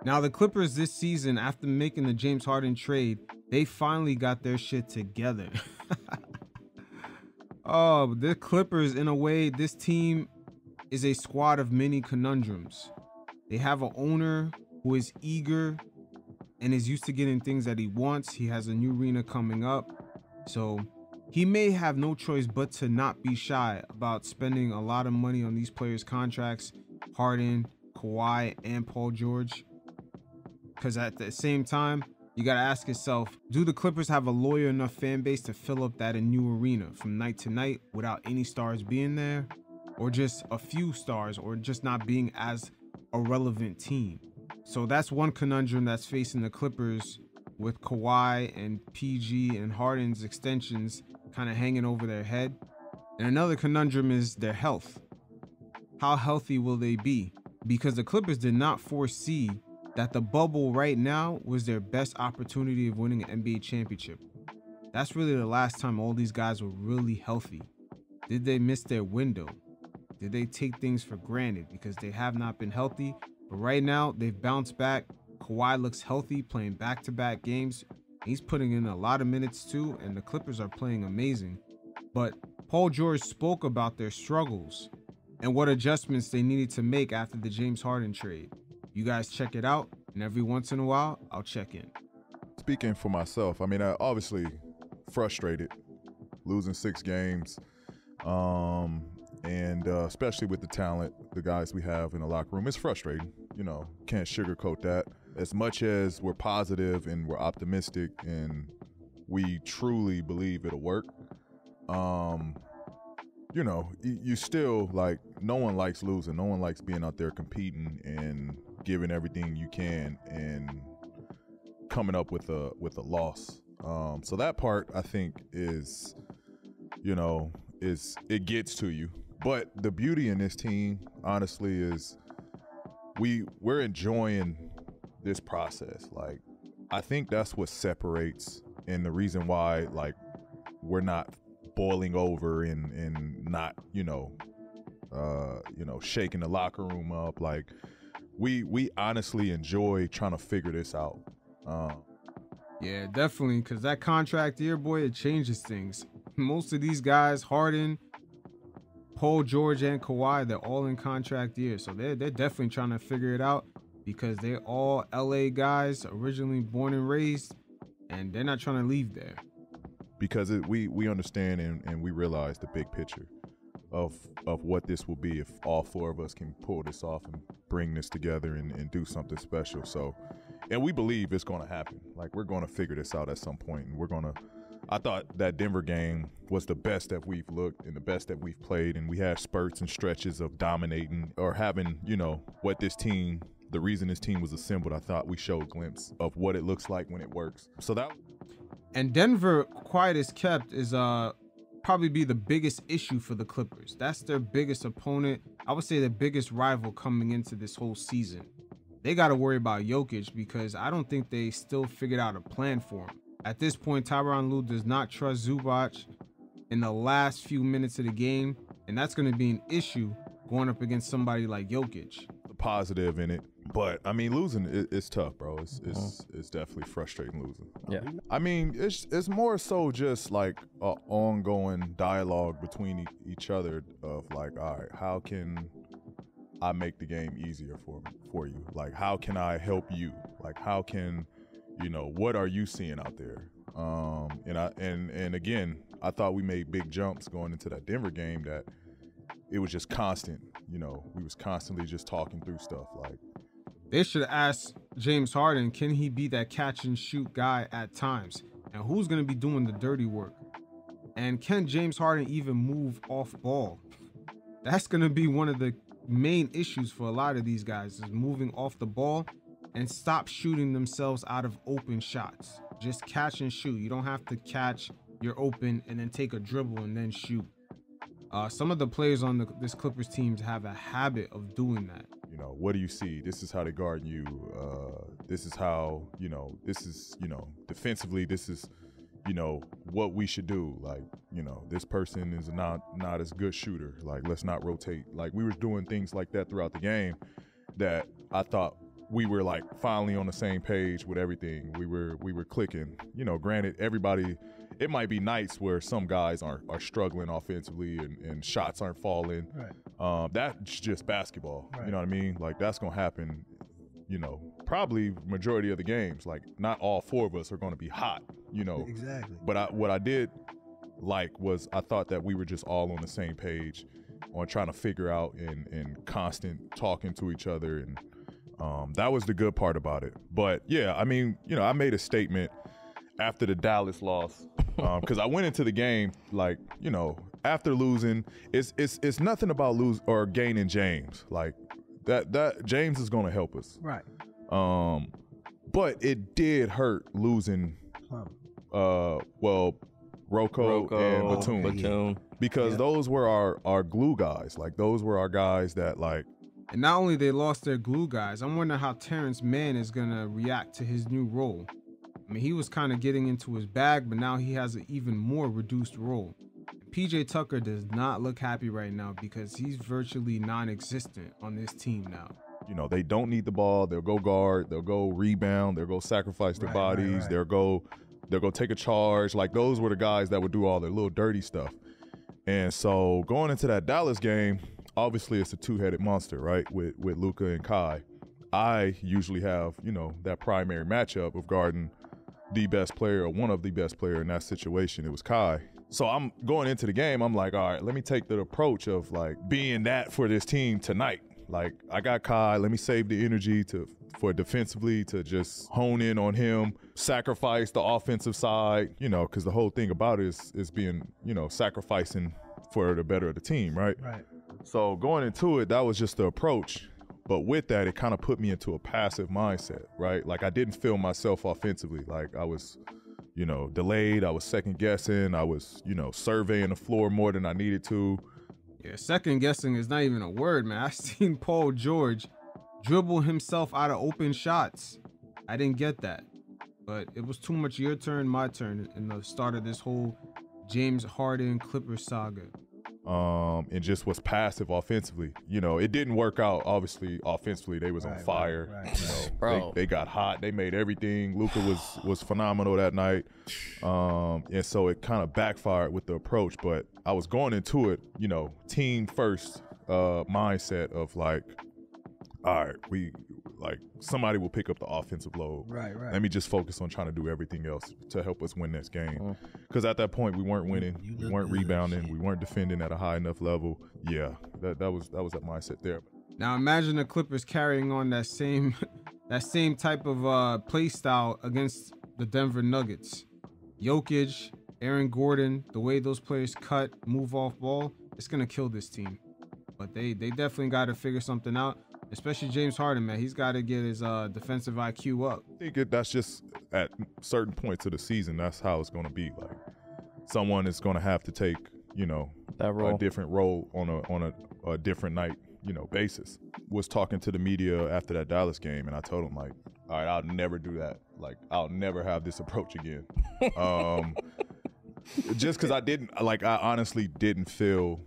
Now, the Clippers this season, after making the James Harden trade, they finally got their shit together. Oh, the Clippers, in a way, this team is a squad of many conundrums. They have an owner who is eager and is used to getting things that he wants. He has a new arena coming up. So he may have no choice but to not be shy about spending a lot of money on these players' contracts, Harden, Kawhi, and Paul George. Because at the same time, you got to ask yourself, do the Clippers have a loyal enough fan base to fill up that new arena from night to night without any stars being there? Or just a few stars, or just not being as a relevant team? So that's one conundrum that's facing the Clippers, with Kawhi and PG and Harden's extensions kind of hanging over their head. And another conundrum is their health. How healthy will they be? Because the Clippers did not foresee that the bubble right now was their best opportunity of winning an NBA championship. That's really the last time all these guys were really healthy. Did they miss their window? Did they take things for granted because they have not been healthy? But right now, they've bounced back. Kawhi looks healthy, playing back-to-back games. He's putting in a lot of minutes too, and the Clippers are playing amazing. But Paul George spoke about their struggles and what adjustments they needed to make after the James Harden trade. You guys check it out, and every once in a while, I'll check in. Speaking for myself, I mean, I obviously frustrated, losing 6 games, and especially with the talent, the guys we have in the locker room, it's frustrating. You know, can't sugarcoat that. As much as we're positive and we're optimistic and we truly believe it'll work, you know, you still, like, no one likes losing. No one likes being out there competing and giving everything you can and coming up with a loss. So that part, I think, is, you know, it gets to you. But the beauty in this team, honestly, is we're enjoying this process. Like, I think that's what separates, and the reason why, like, we're not boiling over and not, shaking the locker room up. Like, we honestly enjoy trying to figure this out. Yeah, definitely, because that contract year, boy, it changes things. Most of these guys, Harden, Paul George, and Kawhi, they're all in contract years, so they're definitely trying to figure it out, because they're all LA guys, originally born and raised, and they're not trying to leave there. Because we understand and we realize the big picture of what this will be if all 4 of us can pull this off and bring this together and do something special. So, and we believe it's going to happen. Like, we're going to figure this out at some point, and I thought that Denver game was the best that we've looked and the best that we've played, and we had spurts and stretches of dominating or having, what this team, the reason this team was assembled. I thought we showed a glimpse of what it looks like when it works. So that. And Denver, quiet as kept, is probably be the biggest issue for the Clippers. That's their biggest opponent. I would say the biggest rival coming into this whole season. They got to worry about Jokic, because I don't think they still figured out a plan for him. At this point, Tyronn Lue does not trust Zubac in the last few minutes of the game, and that's going to be an issue going up against somebody like Jokic. The positive in it. But, I mean, losing is tough, bro. It's definitely frustrating losing. Yeah. I mean, it's more so just like an ongoing dialogue between each other of, like, all right, how can I make the game easier for you? Like, how can I help you? Like, how can, what are you seeing out there? And again, I thought we made big jumps going into that Denver game, that it was just constant. We was constantly just talking through stuff. Like, they should ask James Harden, can he be that catch and shoot guy at times? And who's going to be doing the dirty work? And can James Harden even move off ball? That's going to be one of the main issues for a lot of these guys, is moving off the ball and stop shooting themselves out of open shots. Just catch and shoot. You don't have to catch, you're open, and then take a dribble and then shoot. Some of the players on this Clippers team have a habit of doing that. What do you see? This is how they guard you. This is how, defensively, this is, what we should do. Like, this person is not as good shooter. Like, let's not rotate. Like, we were doing things like that throughout the game that I thought we were like finally on the same page with everything. We were clicking. You know, granted, everybody, it might be nights where some guys are struggling offensively and shots aren't falling. Right. That's just basketball. Right. You know what I mean? Like, that's gonna happen. You know, probably majority of the games. Like, not all four of us are gonna be hot. You know, Exactly. But what I did like was I thought that we were just all on the same page on trying to figure out and constant talking to each other, and that was the good part about it. But yeah, I mean, you know, I made a statement after the Dallas loss because I went into the game like, you know, after losing, it's nothing about lose or gaining James. Like that James is going to help us. Right. But it did hurt losing. Rocco and Batum. Because those were our glue guys. Like, those were our guys that, like... And not only they lost their glue guys, I'm wondering how Terrence Mann is going to react to his new role. I mean, he was kind of getting into his bag, but now he has an even more reduced role. PJ Tucker does not look happy right now because he's virtually non-existent on this team now. You know, they don't need the ball. They'll go guard. They'll go rebound. They'll go sacrifice their bodies. Right. They'll go take a charge. Like, those were the guys that would do all their little dirty stuff. And so going into that Dallas game, obviously it's a two-headed monster, right, with Luka and Kai. I usually have, you know, that primary matchup of guarding the best player or one of the best player in that situation. It was Kai. So I'm going into the game, I'm like, all right, let me take the approach of, like, being that for this team tonight. Like, I got Kai, let me save the energy for defensively to just hone in on him, sacrifice the offensive side, you know, because the whole thing about it is being, you know, sacrificing for the better of the team, right? Right. So going into it, that was just the approach. But with that, it kind of put me into a passive mindset, right? Like, I didn't feel myself offensively. Like, I was, you know, delayed. I was second guessing. I was, you know, surveying the floor more than I needed to. Yeah, second guessing is not even a word, man. I seen Paul George dribble himself out of open shots. I didn't get that. But it was too much your turn, my turn in the start of this whole James Harden Clippers saga. And just was passive offensively. You know, it didn't work out, obviously, offensively. They was on fire. Right. You know, Bro. They got hot. They made everything. Luka was phenomenal that night. And so it kind of backfired with the approach. But I was going into it, you know, team first mindset of, like, all right, somebody will pick up the offensive load. Right. Let me just focus on trying to do everything else to help us win this game. Because at that point, we weren't winning, we weren't rebounding, we weren't defending at a high enough level. Yeah, that was that mindset there. Now imagine the Clippers carrying on that same type of play style against the Denver Nuggets. Jokic, Aaron Gordon, the way those players cut, move off ball, it's gonna kill this team. But they definitely got to figure something out. Especially James Harden, man. He's got to get his defensive IQ up. I think that's just at certain points of the season, that's how it's going to be. Like, someone is going to have to take, you know, that role. A different role on a different night, you know, basis. Was talking to the media after that Dallas game, and I told him, like, all right, I'll never do that. Like, I'll never have this approach again. Just because I honestly didn't feel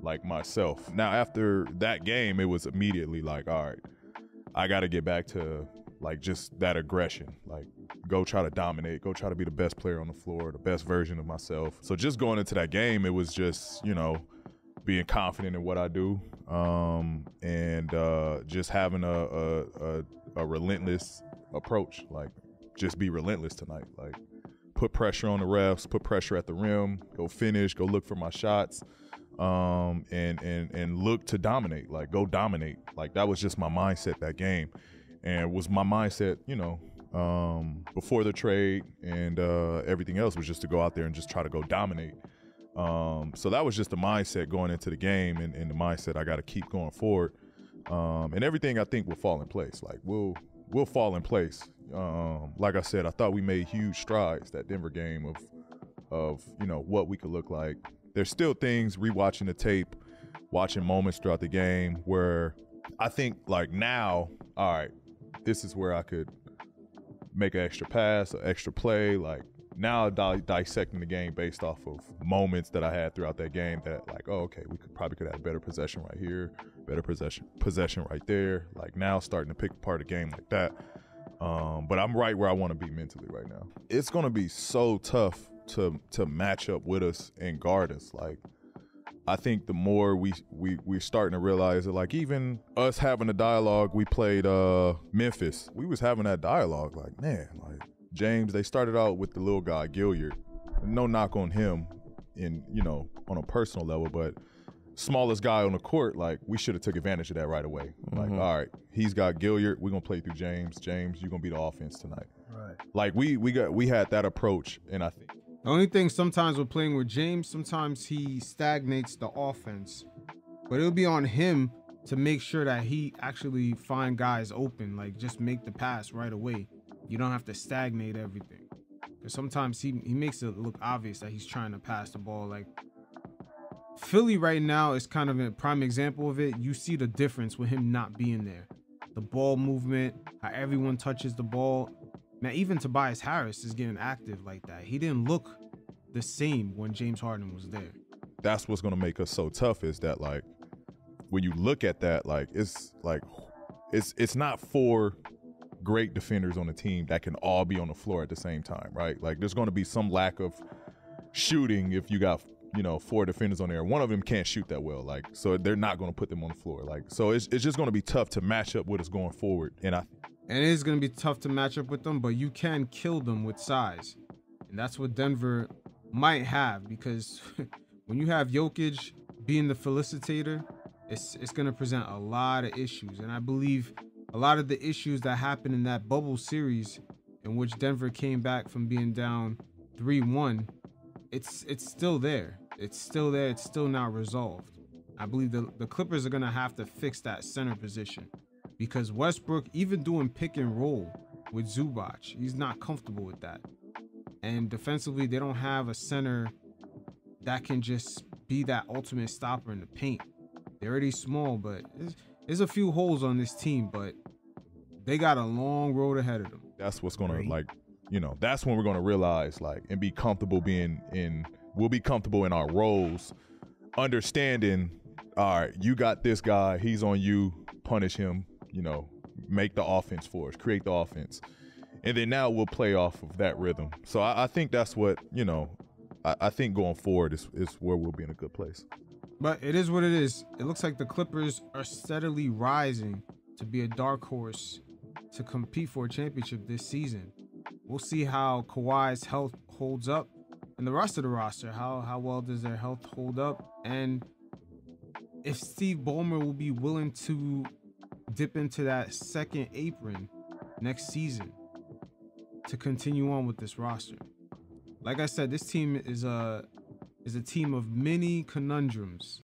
like myself. Now, after that game, it was immediately like, all right, I got to get back to, like, just that aggression. Like, go try to dominate, go try to be the best player on the floor, the best version of myself. So just going into that game, it was just, you know, being confident in what I do, and just having a relentless approach. Like, just be relentless tonight. Like, put pressure on the refs, put pressure at the rim, go finish, go look for my shots. And look to dominate, like, go dominate. Like, that was just my mindset that game, and was my mindset, you know, before the trade and everything else was just to go out there and just try to go dominate. So that was just the mindset going into the game, and the mindset I got to keep going forward. And everything I think will fall in place. Like, we'll fall in place. Like I said, I thought we made huge strides that Denver game of you know, what we could look like. There's still things, rewatching the tape, watching moments throughout the game, where I think, like, now, all right, this is where I could make an extra pass, an extra play. Like, now dissecting the game based off of moments that I had throughout that game that, like, oh, okay, we could have a better possession right here. better possession right there. Like now starting to pick apart a game like that. But I'm right where I want to be mentally right now. It's going to be so tough to match up with us and guard us. Like, I think the more we're starting to realize that, like, even us having a dialogue, we played Memphis. We was having that dialogue, like, man, like James, they started out with the little guy, Gilliard. No knock on him on a personal level, but smallest guy on the court, like, we should have took advantage of that right away. Like, all right, he's got Gilliard, we're gonna play through James. James, you're gonna be the offense tonight. Right. Like we had that approach, and I think the only thing sometimes we're playing with James, sometimes he stagnates the offense, but it'll be on him to make sure that he actually find guys open, like just make the pass right away. You don't have to stagnate everything. Because sometimes he makes it look obvious that he's trying to pass the ball. Like Philly right now is kind of a prime example of it. You see the difference with him not being there. The ball movement, how everyone touches the ball. Man, even Tobias Harris is getting active like that. He didn't look the same when James Harden was there. That's what's going to make us so tough, is that, like, when you look at that, like, it's not 4 great defenders on the team that can all be on the floor at the same time, right? Like, there's going to be some lack of shooting if you got 4 defenders on there. One of them can't shoot that well, like, so they're not going to put them on the floor. Like, so it's just going to be tough to match up with us going forward. And it is going to be tough to match up with them, but you can kill them with size. And that's what Denver might have, because when you have Jokic being the felicitator, it's going to present a lot of issues. And I believe a lot of the issues that happened in that bubble series in which Denver came back from being down 3-1, it's still there. It's still there. It's still not resolved. I believe the Clippers are going to have to fix that center position, because Westbrook, even doing pick and roll with Zubac, he's not comfortable with that. And defensively, they don't have a center that can just be that ultimate stopper in the paint. They're already small, but there's a few holes on this team, but they got a long road ahead of them. That's what's going to, like, that's when we're going to realize, like, and be comfortable we'll be comfortable in our roles, understanding, all right, you got this guy, he's on you, punish him, make the offense for us, create the offense. And then now we'll play off of that rhythm. So I think that's what, I think going forward is where we'll be in a good place. But it is what it is. It looks like the Clippers are steadily rising to be a dark horse to compete for a championship this season. We'll see how Kawhi's health holds up and the rest of the roster. How well does their health hold up? And if Steve Ballmer will be willing to dip into that second apron next season to continue on with this roster. Like I said, this team is a team of many conundrums.